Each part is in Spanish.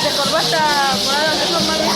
De corbata morada de forma de...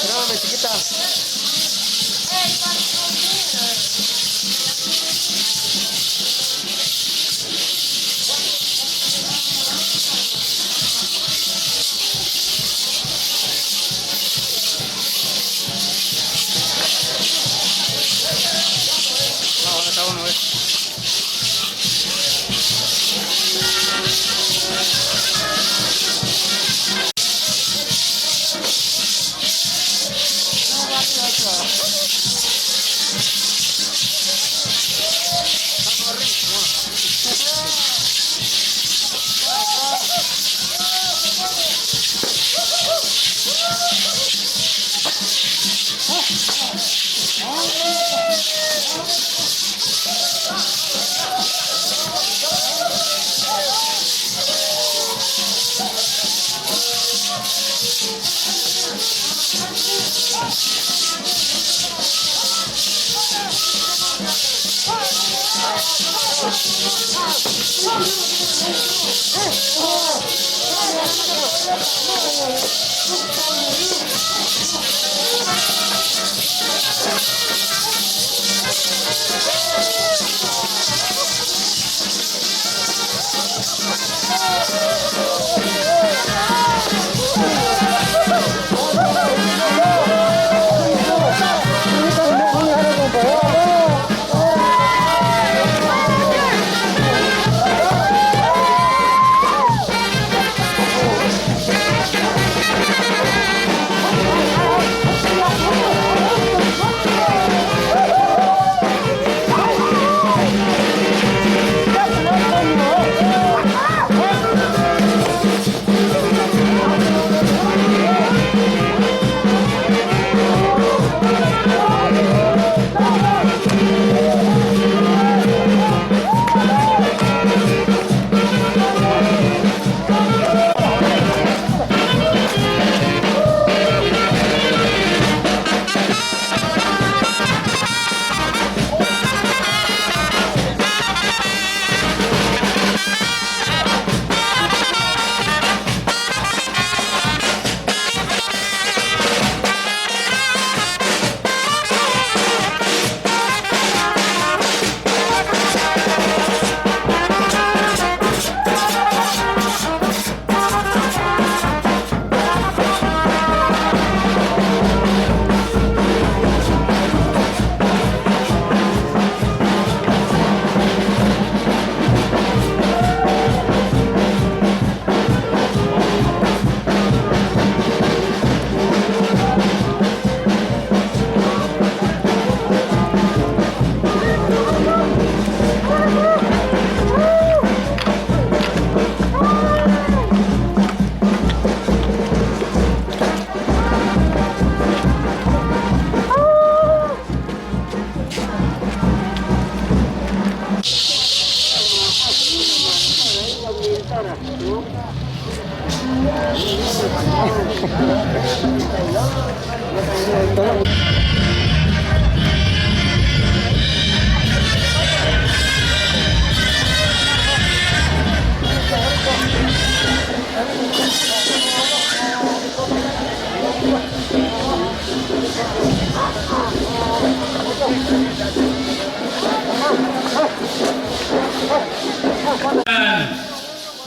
Grábame, chiquita. No, está bueno,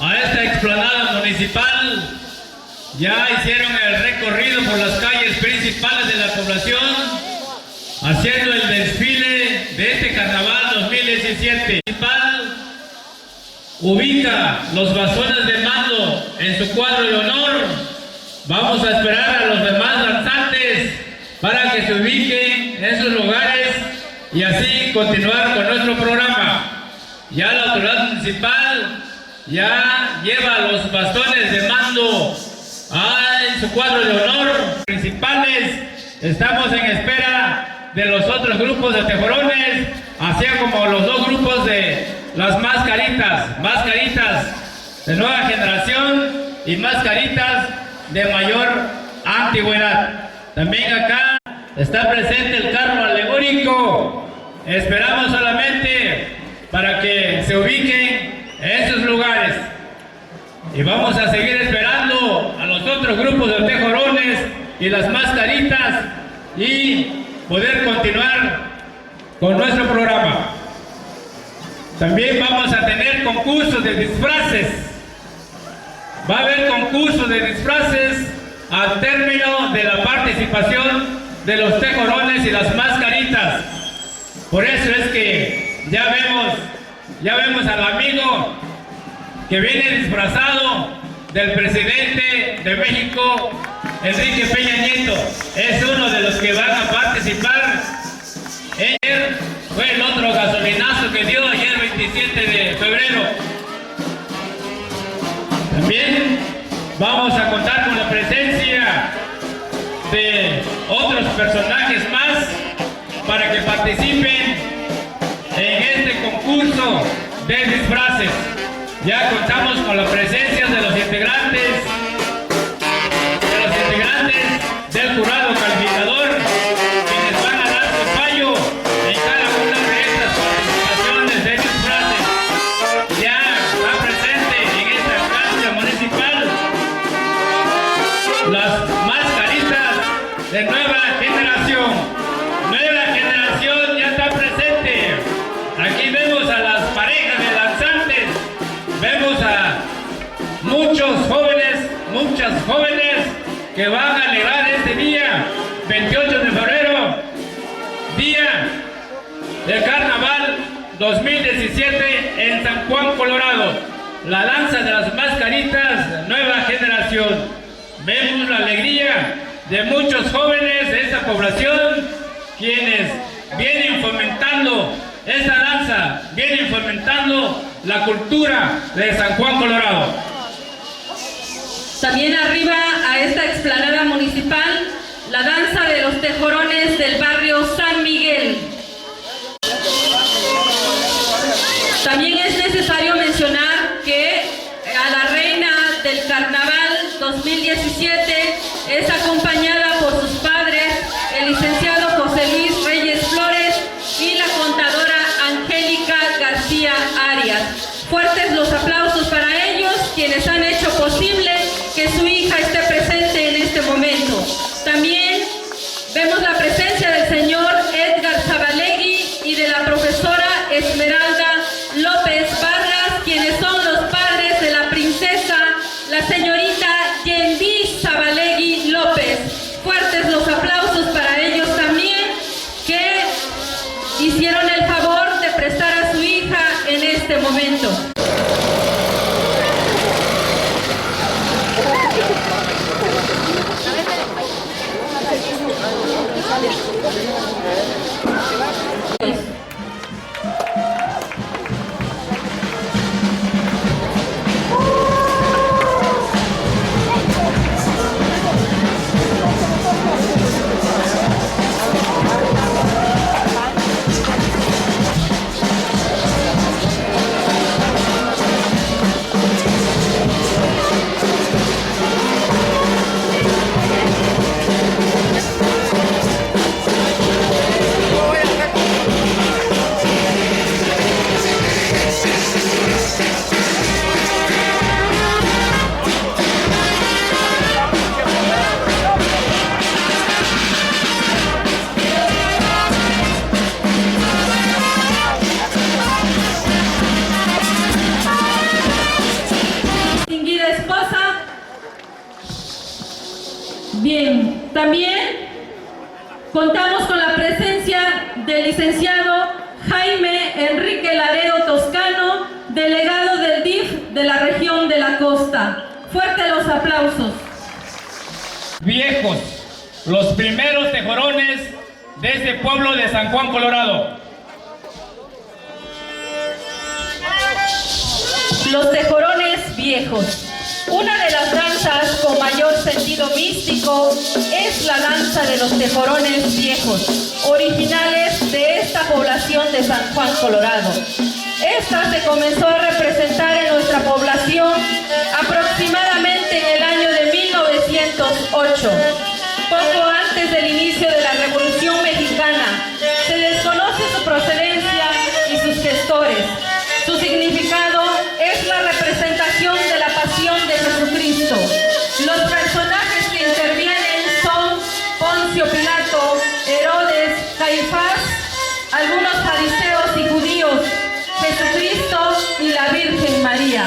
A esta explanada municipal ya hicieron el recorrido por las calles principales de la población, haciendo el desfile de este carnaval 2017. Municipal ubica los bastones de mando en su cuadro de honor. Vamos a esperar a los demás danzantes para que se ubiquen en sus lugares y así continuar con nuestro programa. Ya la autoridad municipal ya lleva los bastones de mando en su cuadro de honor principales. Estamos en espera de los otros grupos de tejorones, así como los dos grupos de las mascaritas de nueva generación y mascaritas de mayor antigüedad. También acá está presente el carro alegórico. Esperamos solamente para que se ubiquen en sus lugares. Y vamos a seguir esperando a los otros grupos de tejorones y las mascaritas y poder continuar con nuestro programa. También vamos a tener concursos de disfraces. Va a haber concursos de disfraces al término de la participación de los tejorones y las mascaritas. Por eso es que ya vemos al amigo que viene disfrazado del presidente de México, Enrique Peña Nieto. Es uno de los que van a participar. Ayer fue el otro gasolinazo que dio ayer 27 de febrero. También vamos a contar con la presencia de otros personajes más para que participen en este concurso de disfraces. Ya contamos con la presencia de los integrantes del jurado calificador, quienes van a dar su fallo en cada una de estas participaciones de disfraces. Ya está presente en esta cancha municipal las mascaritas de nueva generación. Nueva generación ya está presente. Aquí vemos a las parejas de danzantes, vemos a muchas jóvenes que van a alegrar este día 28 de febrero, día del carnaval 2017 en San Juan, Colorado. La danza de las mascaritas, nueva generación. Vemos la alegría de muchos jóvenes de esta población, quienes vienen fomentando esta danza, vienen fomentando la cultura de San Juan, Colorado. También arriba a esta explanada municipal, la danza de los tejorones del barrio San Miguel. También es necesario mencionar que a la reina del carnaval 2017 es acompañada por sus padres, el licenciado José Luis Reyes Flores y la contadora Angélica García Arias. Fuertes los aplausos para ellos, quienes han hecho posible que su hija esté presente en este momento. También vemos la presencia del señor Edgar Zabalegui y de la profesora Esmeralda López Vargas, quienes son los padres de la princesa, la señorita Yendi Zabalegui López. Fuertes los aplausos para ellos también, que hicieron el favor de prestar a su hija en este momento. Bien, también contamos con la presencia del licenciado Jaime Enrique Laredo Toscano, delegado del DIF de la región de la costa. Fuerte los aplausos. Viejos, los primeros tejorones de este pueblo de San Juan, Colorado. Los tejorones viejos. Una de las danzas con mayor sentido místico es la danza de los tejorones viejos, originales de esta población de San Juan, Colorado. Esta se comenzó a representar en nuestra población aproximadamente en el año de 1908, poco antes del inicio de la Revolución Mexicana. Se desconoce su procedencia y sus gestores. Su significado es la representación de la pasión de Jesucristo. Los personajes que intervienen son Poncio Pilato, Herodes, Caifás, algunos fariseos y judíos, Jesucristo y la Virgen María.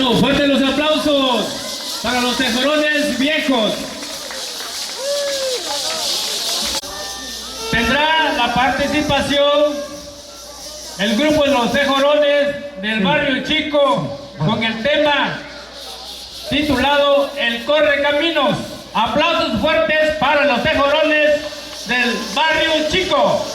Bueno, fuertes los aplausos para los tejorones viejos. Tendrá la participación el grupo de los tejorones del barrio Chico con el tema titulado El Correcaminos. Aplausos fuertes para los tejorones del barrio Chico.